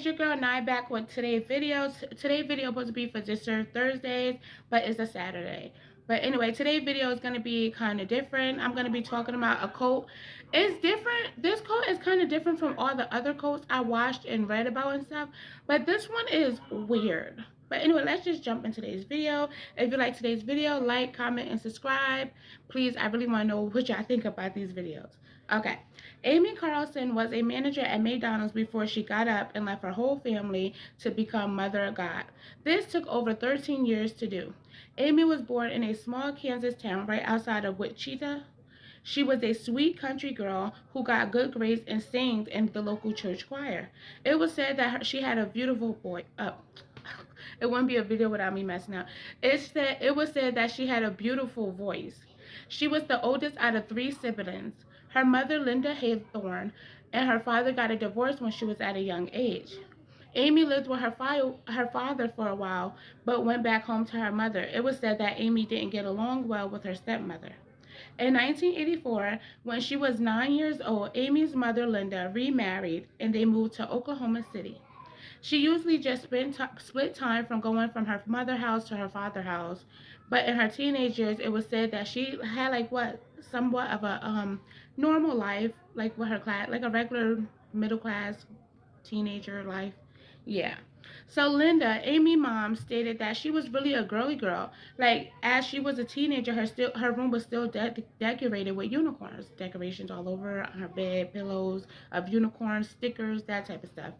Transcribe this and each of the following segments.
it's your girl Niee back with today's video. Today's video was supposed to be for this Thursdays, but it's a Saturday. But anyway, today's video is going to be kind of different. I'm going to be talking about a quote. It's different. This quote is kind of different from all the other quotes I watched and read about and stuff. But this one is weird. But anyway, let's just jump into today's video. If you like today's video, like, comment, and subscribe. Please, I really want to know what y'all think about these videos. Okay. Amy Carlson was a manager at McDonald's before she got up and left her whole family to become Mother of God. This took over 13 years to do. Amy was born in a small Kansas town right outside of Wichita. She was a sweet country girl who got good grades and sang in the local church choir. It was said that she had a beautiful boy. It wouldn't be a video without me messing up. It was said that she had a beautiful voice. She was the oldest out of three siblings. Her mother, Linda Haythorne, and her father got a divorce when she was at a young age. Amy lived with her father for a while, but went back home to her mother. It was said that Amy didn't get along well with her stepmother. In 1984, when she was 9 years old, Amy's mother, Linda, remarried and they moved to Oklahoma City. She usually just split time from going from her mother house to her father house, but in her teenage years, it was said that she had somewhat of a normal life, like with her class, like a regular middle class teenager life. Yeah. So Linda, Amy's mom, stated that she was really a girly girl. Like as she was a teenager, her room was still decorated with unicorns, decorations all over her bed, pillows of unicorns, stickers, that type of stuff.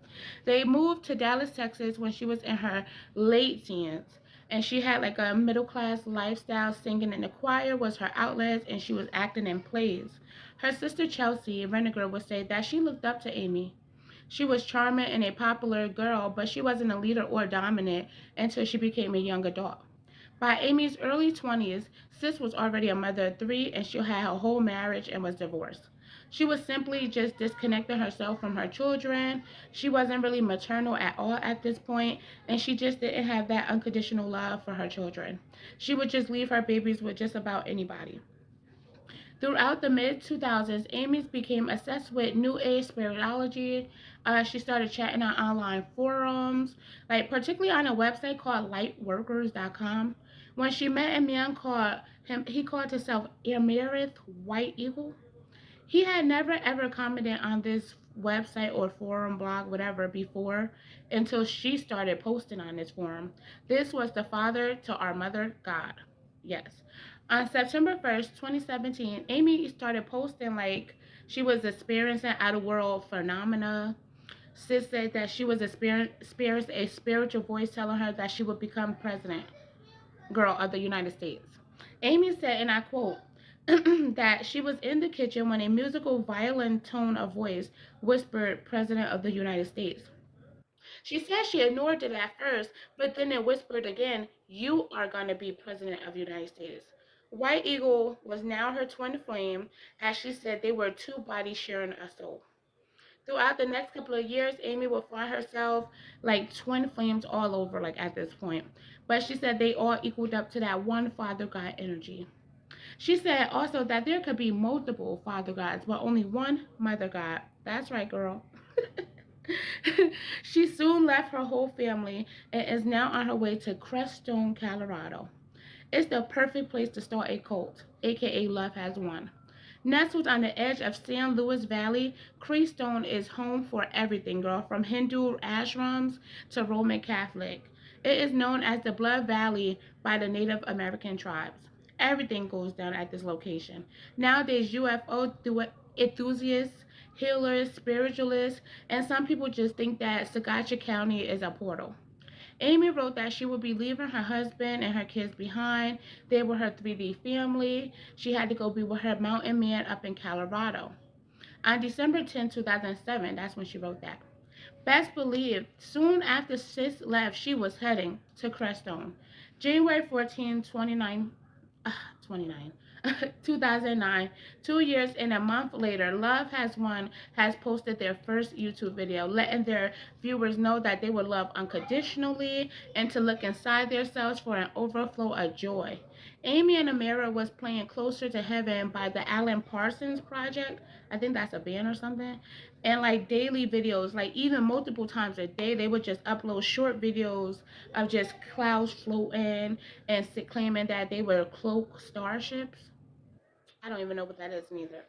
They moved to Dallas, Texas when she was in her late teens. And she had like a middle class lifestyle. Singing in the choir was her outlet, and she was acting in plays. Her sister Chelsea Renninger would say that she looked up to Amy. She was charming and a popular girl, but she wasn't a leader or dominant until she became a young adult. By Amy's early 20s, Sis was already a mother of three and she had her whole marriage and was divorced. She was simply just disconnecting herself from her children. She wasn't really maternal at all at this point, and she just didn't have that unconditional love for her children. She would just leave her babies with just about anybody. Throughout the mid 2000s, Amy became obsessed with New Age spirituality. She started chatting on online forums, like particularly on a website called lightworkers.com. When she met a man he called himself Emerith White Eagle. He had never ever commented on this website or forum, blog, whatever before until she started posting on this forum. This was the father to our mother, God. Yes. On September 1st, 2017, Amy started posting like she was experiencing out of world phenomena. Sis said that she was experiencing a spiritual voice telling her that she would become president, girl, of the United States. Amy said, and I quote, that she was in the kitchen when a musical violin tone of voice whispered President of the United States. She said she ignored it at first, but then it whispered again, you are going to be President of the United States. White Eagle was now her twin flame, as she said they were two bodies sharing a soul. Throughout the next couple of years, Amy would find herself like twin flames all over, like at this point. But she said they all equaled up to that one Father God energy. She said also that there could be multiple Father Gods, but only one Mother God. That's right, girl. She soon left her whole family and is now on her way to Crestone, Colorado. It's the perfect place to start a cult, aka Love Has Won. Nestled on the edge of San Luis Valley, Crestone is home for everything, girl, from Hindu ashrams to Roman Catholic. It is known as the Blood Valley by the Native American tribes. Everything goes down at this location. Nowadays, UFO enthusiasts, healers, spiritualists, and some people just think that Sagaccia County is a portal. Amy wrote that she would be leaving her husband and her kids behind. They were her 3D family. She had to go be with her mountain man up in Colorado. On December 10, 2007, that's when she wrote that. Best believe, soon after Sis left, she was heading to Crestone. January 14, 29, 2009, 2 years and a month later, Love Has Won has posted their first YouTube video, letting their viewers know that they will love unconditionally and to look inside themselves for an overflow of joy. Amy in the Mirror was playing Closer to Heaven by the Alan Parsons Project. I think that's a band or something. And like daily videos, like even multiple times a day, they would just upload short videos of just clouds floating and claiming that they were cloak starships. I don't even know what that is neither.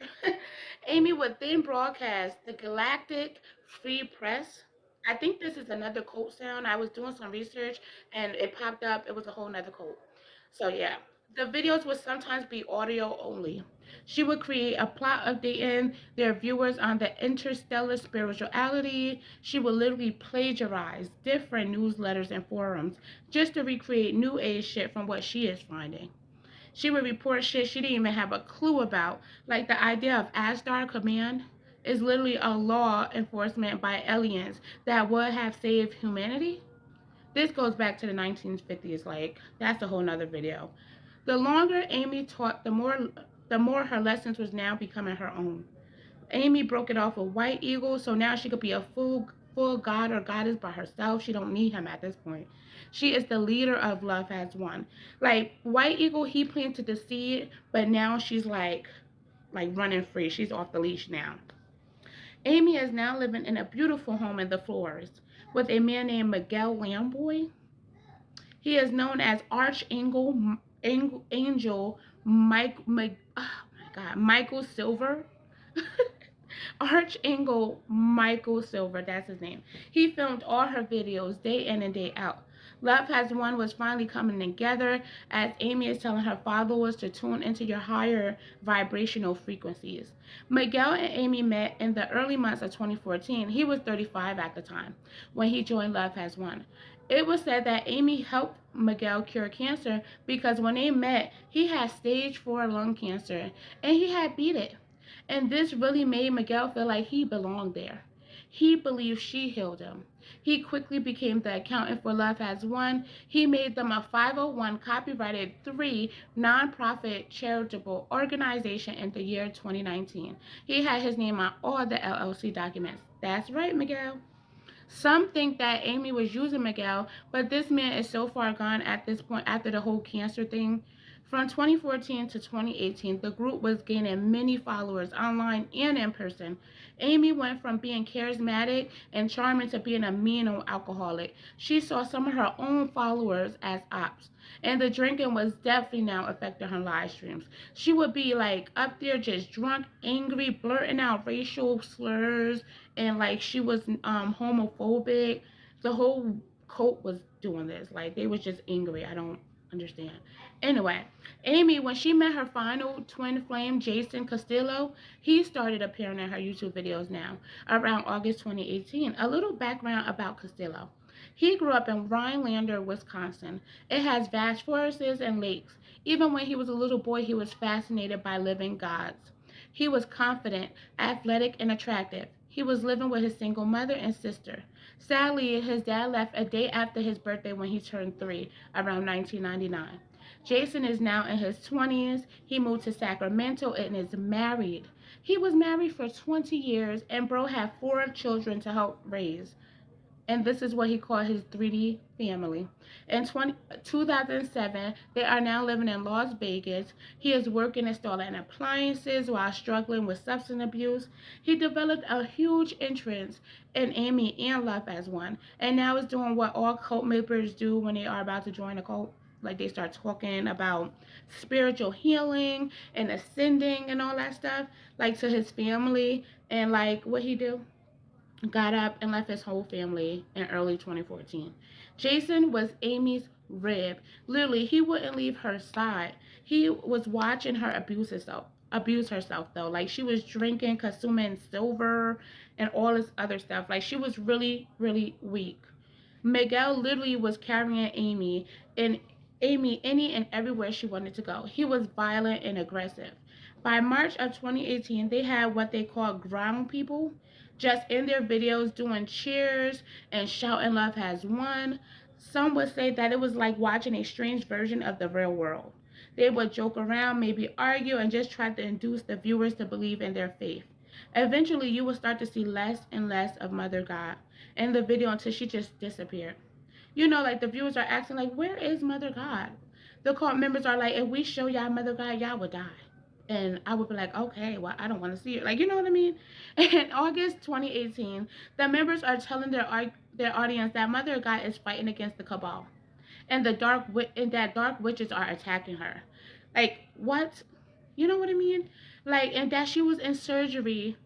Amy would then broadcast the Galactic Free Press. I think this is another cult sound. I was doing some research and it popped up. It was a whole nother cult. So yeah. The videos would sometimes be audio only. She would create a plot updating their viewers on the interstellar spirituality. She would literally plagiarize different newsletters and forums just to recreate new age shit from what she is finding. She would report shit she didn't even have a clue about. Like the idea of Astar Command is literally a law enforcement by aliens that would have saved humanity. This goes back to the 1950s. Like that's a whole nother video. The longer Amy taught, the more her lessons was now becoming her own. Amy broke it off with White Eagle, so now she could be a full god or goddess by herself. She don't need him at this point. She is the leader of Love Has Won. Like White Eagle, he planted the seed, but now she's like running free. She's off the leash now. Amy is now living in a beautiful home in the forest with a man named Miguel Lamboy. He is known as Angel oh my God, Michael Silver. Archangel Michael Silver, that's his name. He filmed all her videos day in and day out. Love Has Won was finally coming together as Amy is telling her followers to tune into your higher vibrational frequencies. Miguel and Amy met in the early months of 2014. He was 35 at the time when he joined Love Has Won. It was said that Amy helped Miguel cure cancer because when they met, he had stage 4 lung cancer and he had beat it. And this really made Miguel feel like he belonged there. He believed she healed him. He quickly became the accountant for Love Has Won. He made them a 501 copyrighted 3 nonprofit charitable organization in the year 2019. He had his name on all the LLC documents. That's right, Miguel. Some think that Amy was using Miguel, but this man is so far gone at this point after the whole cancer thing. From 2014 to 2018, the group was gaining many followers online and in person. Amy went from being charismatic and charming to being a mean old alcoholic. She saw some of her own followers as ops, and the drinking was definitely now affecting her live streams. She would be like up there just drunk, angry, blurting out racial slurs, and like she was homophobic. The whole cult was doing this. Like they was just angry. I don't understand. Anyway, Amy, when she met her final twin flame, Jason Castillo, he started appearing in her YouTube videos now around August 2018. A little background about Castillo. He grew up in Rhinelander, Wisconsin. It has vast forests and lakes. Even when he was a little boy, he was fascinated by living gods. He was confident, athletic, and attractive. He was living with his single mother and sister. Sadly, his dad left a day after his birthday when he turned 3, around 1999. Jason is now in his 20s. He moved to Sacramento and is married. He was married for 20 years, and bro had 4 children to help raise, and this is what he called his 3D family. In 2007, they are now living in Las Vegas. He is working installing appliances while struggling with substance abuse. He developed a huge interest in Amy and Love as One, and now is doing what all cult members do when they are about to join a cult. Like they start talking about spiritual healing and ascending and all that stuff, like to his family. And like what he do? Got up and left his whole family in early 2014. Jason was Amy's rib. Literally, he wouldn't leave her side. He was watching her abuse herself though. Like she was drinking, consuming silver and all this other stuff. Like she was really, really weak. Miguel literally was carrying Amy any and everywhere she wanted to go. He was violent and aggressive. By March of 2018, they had what they call ground people, just in their videos doing cheers and shouting Love Has Won. Some would say that it was like watching a strange version of the real world. They would joke around, maybe argue, and just try to induce the viewers to believe in their faith. Eventually, you will start to see less and less of Mother God in the video until she just disappeared. You know, like the viewers are asking, like, where is Mother God? The cult members are like, if we show y'all Mother God, y'all would die. And I would be like, okay, well, I don't want to see it. Like, you know what I mean? In August 2018, the members are telling their audience that Mother God is fighting against the cabal, and that dark witches are attacking her. Like, what? You know what I mean? Like, and that she was in surgery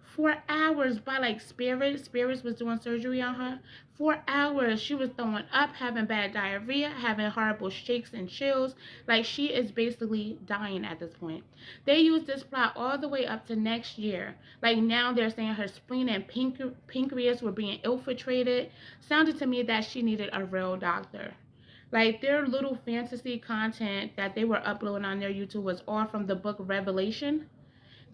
for hours by like spirits was doing surgery on her. For hours she was throwing up, having bad diarrhea, having horrible shakes and chills. Like, she is basically dying at this point. They used this plot all the way up to next year. Like, now they're saying her spleen and pancreas were being infiltrated. Sounded to me that she needed a real doctor. Like, their little fantasy content that they were uploading on their YouTube was all from the book Revelation.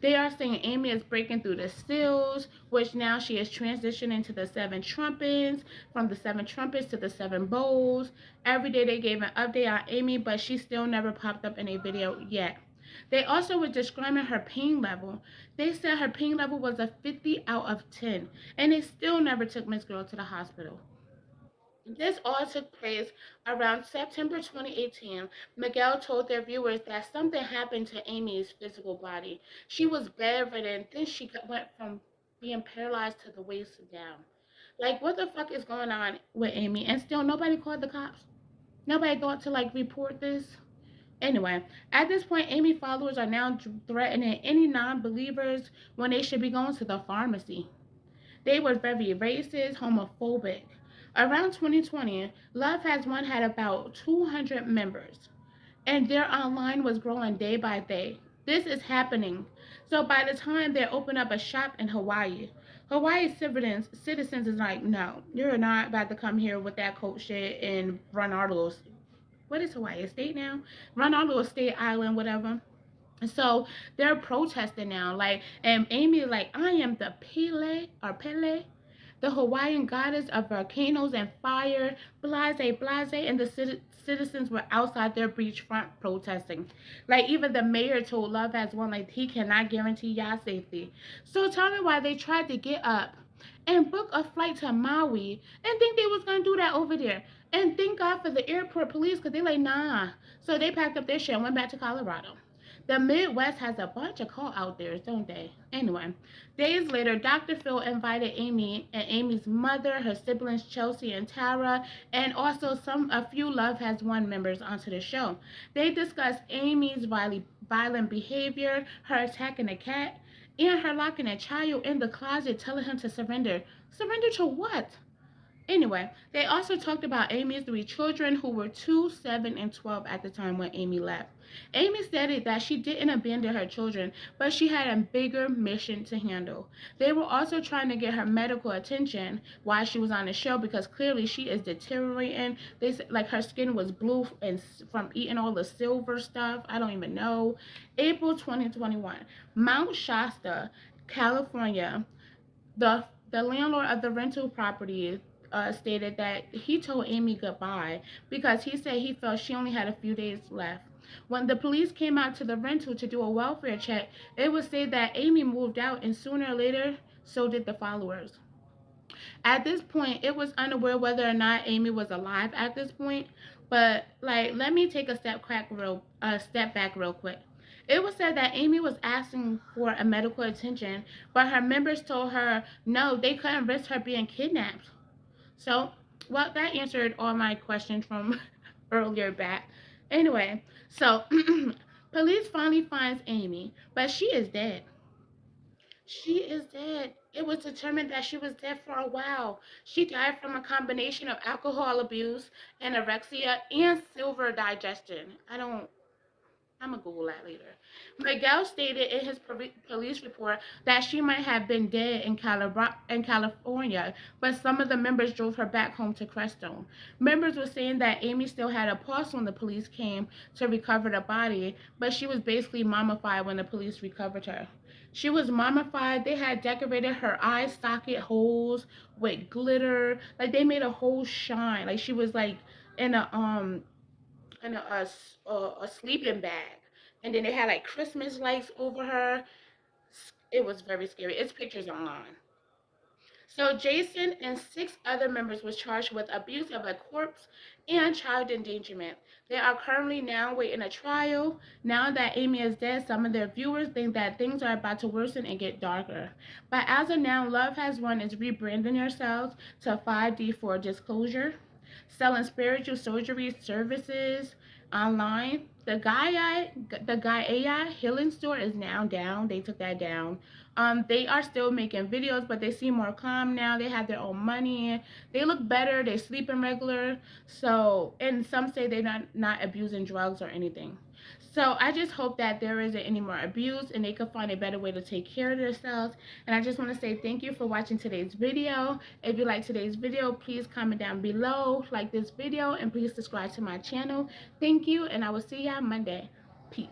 They are saying Amy is breaking through the seals, which now she is transitioning to the seven trumpets, from the seven trumpets to the seven bowls. Every day they gave an update on Amy, but she still never popped up in a video yet. They also were describing her pain level. They said her pain level was a 50 out of 10, and they still never took Miss Girl to the hospital. This all took place around September 2018. Miguel told their viewers that something happened to Amy's physical body. She was bedridden, then she went from being paralyzed to the waist down. Like, what the fuck is going on with Amy? And still, nobody called the cops. Nobody thought to, like, report this. Anyway, at this point, Amy followers are now threatening any non believers when they should be going to the pharmacy. They were very racist, homophobic. Around 2020, Love Has One had about 200 members, and their online was growing day by day. This is happening. So by the time they open up a shop in Hawaii, Hawaii citizens is like, no, you're not about to come here with that coat shit and run our little, what is Hawaii, a state now? Run our little state island, whatever. So they're protesting now, like, and Amy is like, I am the Pele, the Hawaiian goddess of volcanoes and fire, blase, and the citizens were outside their beachfront protesting. Like, even the mayor told Love Has One, like, he cannot guarantee y'all safety. So tell me why they tried to get up and book a flight to Maui and think they was gonna do that over there. And thank God for the airport police, because they like, nah. So they packed up their shit and went back to Colorado. The Midwest has a bunch of call out there, don't they? Anyway, days later, Dr. Phil invited Amy and Amy's mother, her siblings Chelsea and Tara, and also a few Love Has One members onto the show. They discussed Amy's violent behavior, her attacking a cat, and her locking a child in the closet, telling him to surrender. Surrender to what? Anyway, they also talked about Amy's three children, who were 2, 7, and 12 at the time when Amy left. Amy stated that she didn't abandon her children, but she had a bigger mission to handle. They were also trying to get her medical attention while she was on the show, because clearly she is deteriorating. They said, like, her skin was blue and from eating all the silver stuff. I don't even know. April 2021, Mount Shasta, California. The landlord of the rental property stated that he told Amy goodbye because he said he felt she only had a few days left. When the police came out to the rental to do a welfare check, it was said that Amy moved out, and sooner or later, so did the followers. At this point, it was unaware whether or not Amy was alive at this point. But, like, let me take a step back real quick. It was said that Amy was asking for a medical attention, but her members told her no, they couldn't risk her being kidnapped. So, well, that answered all my questions from earlier back. Anyway, so police finally finds Amy, but she is dead. She is dead. It was determined that she was dead for a while. She died from a combination of alcohol abuse, anorexia, and silver digestion. I'm gonna Google that later. Miguel stated in his police report that she might have been dead in California, but some of the members drove her back home to Crestone. Members were saying that Amy still had a pulse when the police came to recover the body, but she was basically mummified when the police recovered her. She was mummified. They had decorated her eye socket holes with glitter. Like, they made a whole shine. Like, she was like in a sleeping bag, and then they had like Christmas lights over her. It was very scary. It's pictures online. So Jason and 6 other members was charged with abuse of a corpse and child endangerment. They are currently now waiting a trial. Now that Amy is dead, some of their viewers think that things are about to worsen and get darker. But as of now, Love Has Won is rebranding themselves to 5D for disclosure, selling spiritual surgery services online. The guy AI healing store is now down. They took that down. They are still making videos, but they seem more calm now. They have their own money. They look better. They sleeping regular. So, and some say they're not abusing drugs or anything. So I just hope that there isn't any more abuse and they can find a better way to take care of themselves. And I just want to say thank you for watching today's video. If you like today's video, please comment down below, like this video, and please subscribe to my channel. Thank you, and I will see y'all Monday. Peace.